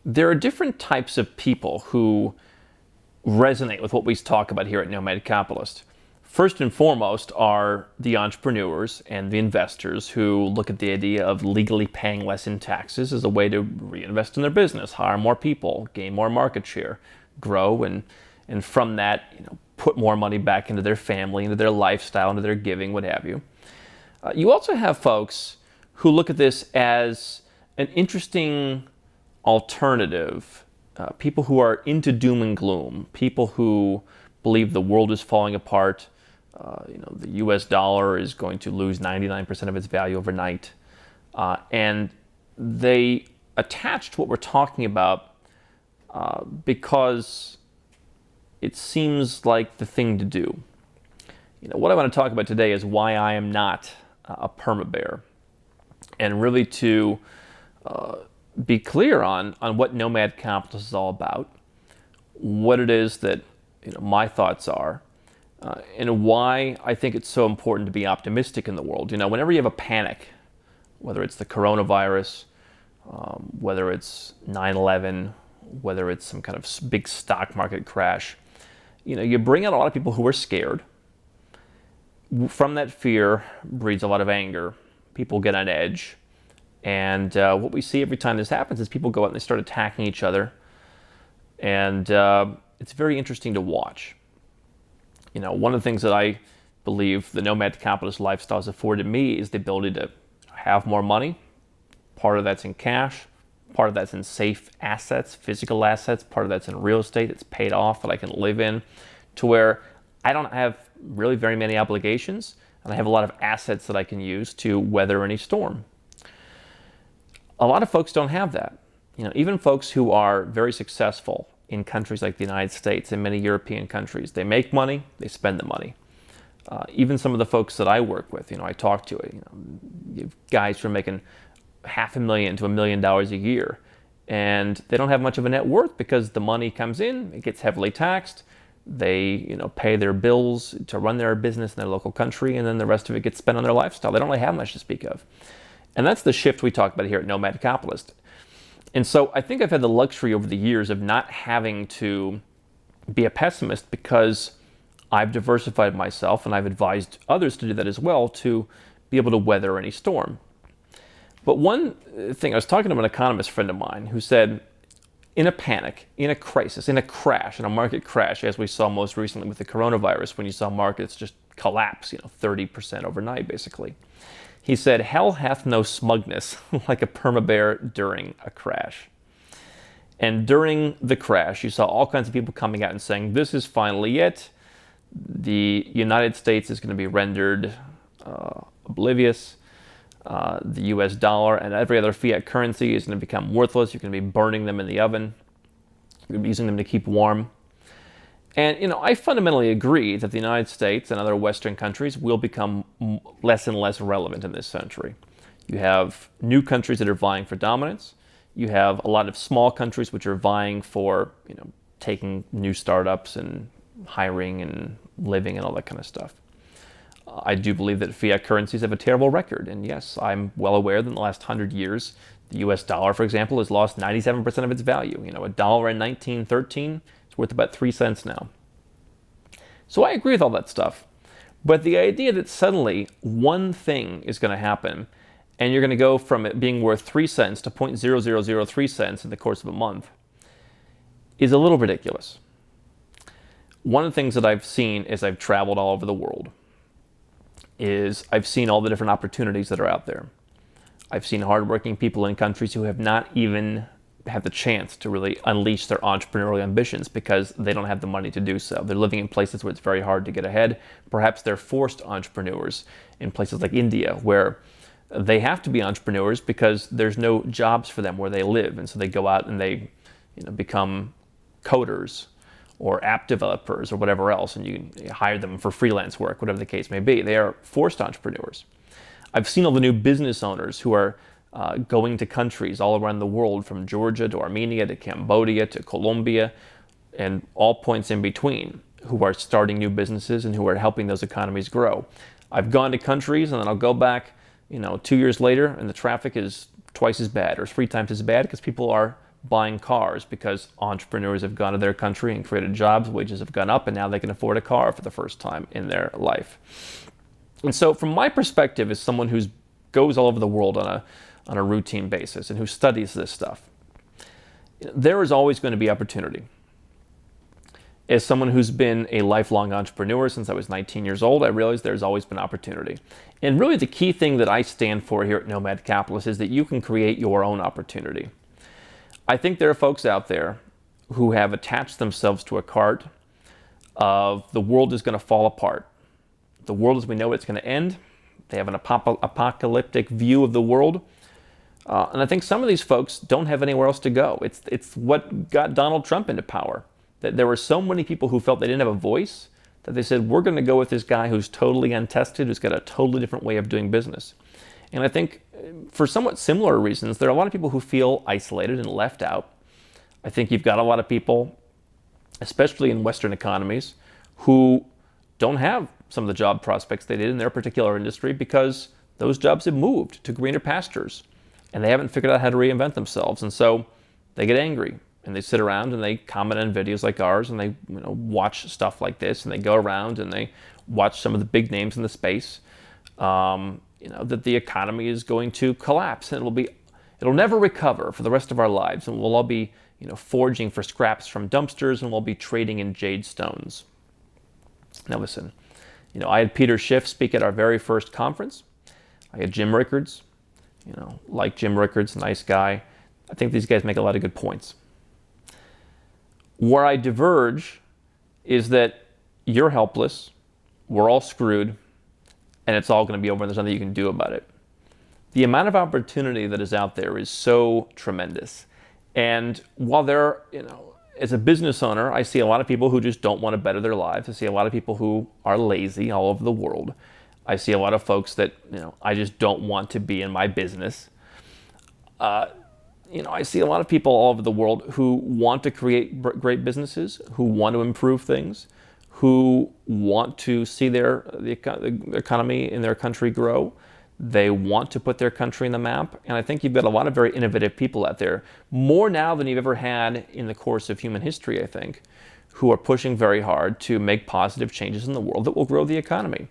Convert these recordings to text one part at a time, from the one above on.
There are different types of people who resonate with what we talk about here at Nomad Capitalist. First and foremost are the entrepreneurs and the investors who look at the idea of legally paying less in taxes as a way to reinvest in their business, hire more people, gain more market share, grow, and from that, put more money back into their family, into their lifestyle, into their giving, what have you. You also have folks who look at this as an interesting alternative, people who are into doom and gloom, people who believe the world is falling apart, the US dollar is going to lose 99% of its value overnight, and they attached what we're talking about because it seems like the thing to do. What I want to talk about today is why I am not a Permabear, and really to be clear on what Nomad Capitalist is all about, what it is that my thoughts are, and why I think it's so important to be optimistic in the world. Whenever you have a panic, whether it's the coronavirus, whether it's 9/11, whether it's some kind of big stock market crash, you bring out a lot of people who are scared. From that fear breeds a lot of anger. People get on edge. And what we see every time this happens is people go out and they start attacking each other. And it's very interesting to watch. One of the things that I believe the Nomad Capitalist lifestyle has afforded me is the ability to have more money. Part of that's in cash. Part of that's in safe assets, physical assets. Part of that's in real estate that's paid off that I can live in, to where I don't have really very many obligations. And I have a lot of assets that I can use to weather any storm. A lot of folks don't have that. Even folks who are very successful in countries like the United States and many European countries, they make money, they spend the money. Even some of the folks that I work with, I talk to, you have guys who are making $500,000 to $1 million a year, and they don't have much of a net worth because the money comes in, it gets heavily taxed. They, pay their bills to run their business in their local country, and then the rest of it gets spent on their lifestyle. They don't really have much to speak of. And that's the shift we talk about here at Nomad Capitalist. And so I think I've had the luxury over the years of not having to be a pessimist because I've diversified myself, and I've advised others to do that as well, to be able to weather any storm. But one thing, I was talking to an economist friend of mine who said, in a panic, in a crisis, in a crash, in a market crash, as we saw most recently with the coronavirus, when you saw markets just collapse, 30% overnight, basically. He said, hell hath no smugness like a permabear during a crash. And during the crash, you saw all kinds of people coming out and saying, this is finally it. The United States is going to be rendered oblivious. The US dollar and every other fiat currency is going to become worthless. You're going to be burning them in the oven. You're going to be using them to keep warm. And, I fundamentally agree that the United States and other Western countries will become less and less relevant in this century. You have new countries that are vying for dominance. You have a lot of small countries which are vying for, taking new startups and hiring and living and all that kind of stuff. I do believe that fiat currencies have a terrible record. And yes, I'm well aware that in the last 100 years, the US dollar, for example, has lost 97% of its value. A dollar in 1913 is worth about 3 cents now. So I agree with all that stuff. But the idea that suddenly one thing is going to happen and you're going to go from it being worth 3 cents to 0.0003 cents in the course of a month is a little ridiculous. One of the things that I've seen as I've traveled all over the world is I've seen all the different opportunities that are out there. I've seen hardworking people in countries who have not even had the chance to really unleash their entrepreneurial ambitions because they don't have the money to do so. They're living in places where it's very hard to get ahead. Perhaps they're forced entrepreneurs in places like India, where they have to be entrepreneurs because there's no jobs for them where they live. And so they go out and they become coders or app developers or whatever else, and you hire them for freelance work, whatever the case may be. They are forced entrepreneurs. I've seen all the new business owners who are going to countries all around the world, from Georgia to Armenia to Cambodia to Colombia and all points in between, who are starting new businesses and who are helping those economies grow. I've gone to countries and then I'll go back 2 years later and the traffic is twice as bad or 3 times as bad because people are buying cars because entrepreneurs have gone to their country and created jobs, wages have gone up, and now they can afford a car for the first time in their life. And so from my perspective, as someone who goes all over the world on a routine basis and who studies this stuff, there is always going to be opportunity. As someone who's been a lifelong entrepreneur since I was 19 years old, I realized there's always been opportunity. And really the key thing that I stand for here at Nomad Capitalist is that you can create your own opportunity. I think there are folks out there who have attached themselves to a cart of the world is going to fall apart. The world as we know it's going to end. They have an apocalyptic view of the world. And I think some of these folks don't have anywhere else to go. It's what got Donald Trump into power. That there were so many people who felt they didn't have a voice that they said, we're going to go with this guy who's totally untested, who's got a totally different way of doing business. And I think for somewhat similar reasons, there are a lot of people who feel isolated and left out. I think you've got a lot of people, especially in Western economies, who don't have some of the job prospects they did in their particular industry because those jobs have moved to greener pastures and they haven't figured out how to reinvent themselves. And so they get angry. And they sit around and they comment on videos like ours and they watch stuff like this and they go around and they watch some of the big names in the space, that the economy is going to collapse and it'll never recover for the rest of our lives and we'll all be foraging for scraps from dumpsters and we'll be trading in jade stones. Now listen, I had Peter Schiff speak at our very first conference. I had Jim Rickards, like Jim Rickards, nice guy. I think these guys make a lot of good points. Where I diverge is that you're helpless, we're all screwed, and it's all going to be over and there's nothing you can do about it. The amount of opportunity that is out there is so tremendous. And while as a business owner, I see a lot of people who just don't want to better their lives. I see a lot of people who are lazy all over the world. I see a lot of folks that, I just don't want to be in my business. I see a lot of people all over the world who want to create great businesses, who want to improve things, who want to see the economy in their country grow. They want to put their country in the map. And I think you've got a lot of very innovative people out there, more now than you've ever had in the course of human history, I think, who are pushing very hard to make positive changes in the world that will grow the economy.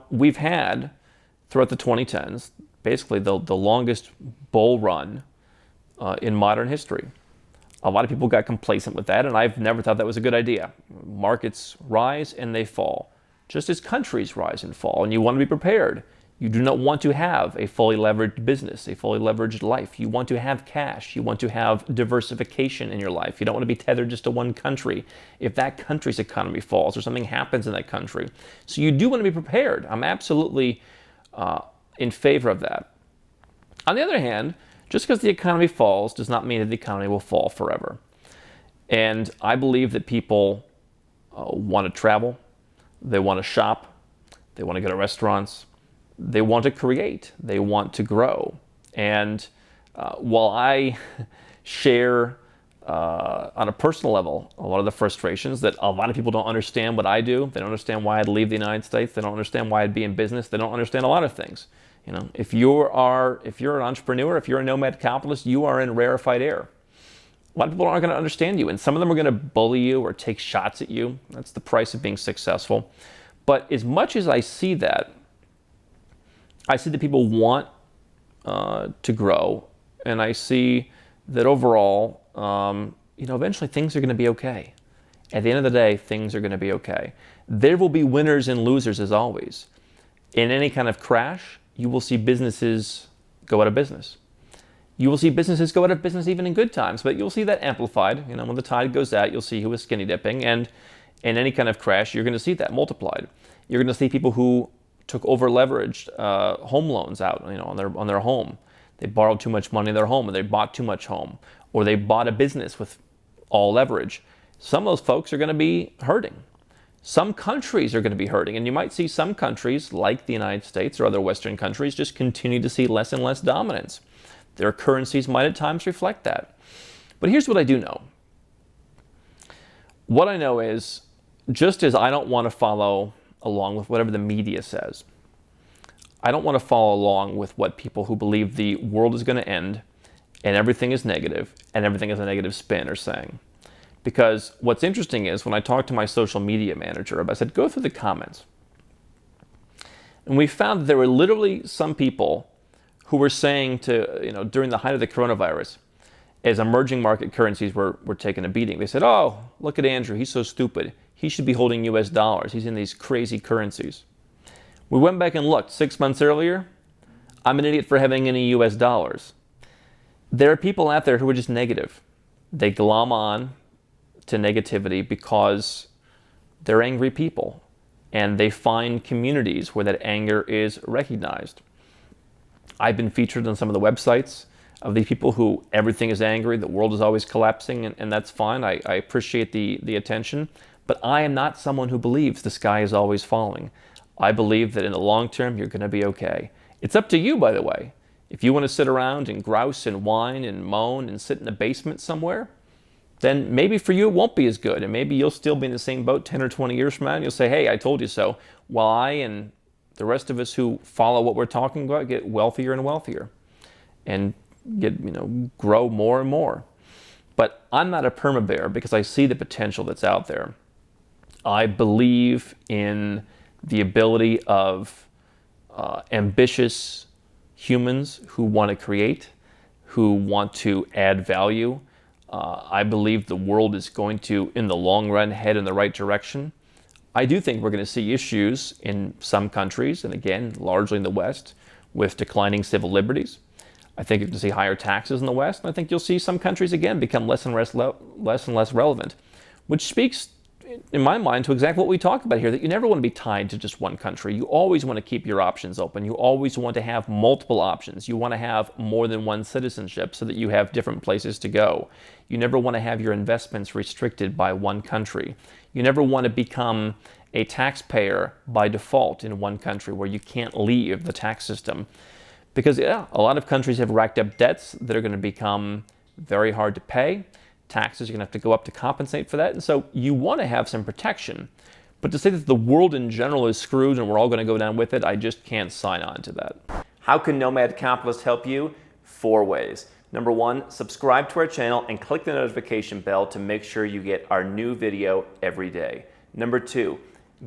We've had, throughout the 2010s, basically the longest bull run in modern history. A lot of people got complacent with that, and I've never thought that was a good idea. Markets rise and they fall, just as countries rise and fall, and you want to be prepared. You do not want to have a fully leveraged business, a fully leveraged life. You want to have cash. You want to have diversification in your life. You don't want to be tethered just to one country if that country's economy falls or something happens in that country. So you do want to be prepared. I'm absolutely in favor of that. On the other hand, just because the economy falls does not mean that the economy will fall forever. And I believe that people want to travel, they want to shop, they want to go to restaurants, they want to create, they want to grow. And while I share on a personal level a lot of the frustrations that a lot of people don't understand what I do, they don't understand why I'd leave the United States, they don't understand why I'd be in business, they don't understand a lot of things. If you're an entrepreneur, if you're a nomad capitalist, you are in rarefied air. A lot of people aren't going to understand you, and some of them are going to bully you or take shots at you. That's the price of being successful. But as much as I see that, I see that people want to grow, and I see that overall, eventually things are going to be okay. At the end of the day, things are going to be okay. There will be winners and losers as always. In any kind of crash, you will see businesses go out of business. You will see businesses go out of business even in good times, but you'll see that amplified. When the tide goes out, you'll see who is skinny dipping, and in any kind of crash, you're going to see that multiplied. You're going to see people who took over-leveraged home loans out, on their home. They borrowed too much money in their home, or they bought too much home, or they bought a business with all leverage. Some of those folks are going to be hurting. Some countries are going to be hurting, and you might see some countries, like the United States or other Western countries, just continue to see less and less dominance. Their currencies might at times reflect that. But here's what I do know. What I know is, just as I don't want to follow along with whatever the media says, I don't want to follow along with what people who believe the world is going to end and everything is negative, and everything is a negative spin or saying. Because what's interesting is when I talked to my social media manager, I said, go through the comments. And we found that there were literally some people who were saying during the height of the coronavirus, as emerging market currencies were taking a beating, they said, oh, look at Andrew, he's so stupid. He should be holding US dollars. He's in these crazy currencies. We went back and looked 6 months earlier. I'm an idiot for having any US dollars. There are people out there who are just negative. They glom on to negativity because they're angry people, and they find communities where that anger is recognized. I've been featured on some of the websites of these people who everything is angry, the world is always collapsing, and that's fine. I appreciate the attention, but I am not someone who believes the sky is always falling. I believe that in the long term, you're going to be okay. It's up to you, by the way. If you want to sit around and grouse and whine and moan and sit in the basement somewhere, then maybe for you it won't be as good, and maybe you'll still be in the same boat 10 or 20 years from now, and you'll say, hey, I told you so, while I and the rest of us who follow what we're talking about get wealthier and wealthier and grow more and more. But I'm not a permabear because I see the potential that's out there. I believe in the ability of ambitious humans who want to create, who want to add value. I believe the world is going to, in the long run, head in the right direction. I do think we're going to see issues in some countries, and again, largely in the West, with declining civil liberties. I think you're going to see higher taxes in the West, and I think you'll see some countries again become less and less relevant, which speaks, in my mind, to exactly what we talk about here, that you never want to be tied to just one country. You always want to keep your options open. You always want to have multiple options. You want to have more than one citizenship so that you have different places to go. You never want to have your investments restricted by one country. You never want to become a taxpayer by default in one country where you can't leave the tax system. Because a lot of countries have racked up debts that are going to become very hard to pay. Taxes are going to have to go up to compensate for that. And so you want to have some protection. But to say that the world in general is screwed and we're all going to go down with it, I just can't sign on to that. How can Nomad Capitalist help you? 4 ways. Number 1, subscribe to our channel and click the notification bell to make sure you get our new video every day. Number 2,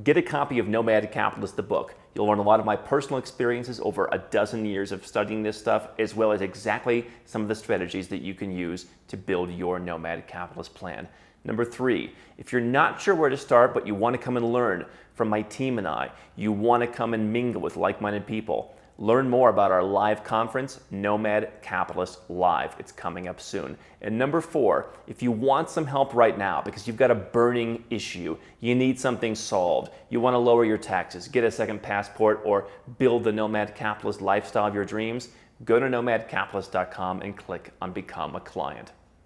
get a copy of Nomad Capitalist, the book. You'll learn a lot of my personal experiences over a dozen years of studying this stuff, as well as exactly some of the strategies that you can use to build your Nomad Capitalist plan. Number 3, if you're not sure where to start, but you want to come and learn from my team and I, you want to come and mingle with like-minded people, learn more about our live conference, Nomad Capitalist Live. It's coming up soon. And number 4, if you want some help right now because you've got a burning issue, you need something solved, you want to lower your taxes, get a second passport, or build the Nomad Capitalist lifestyle of your dreams, go to nomadcapitalist.com and click on Become a Client.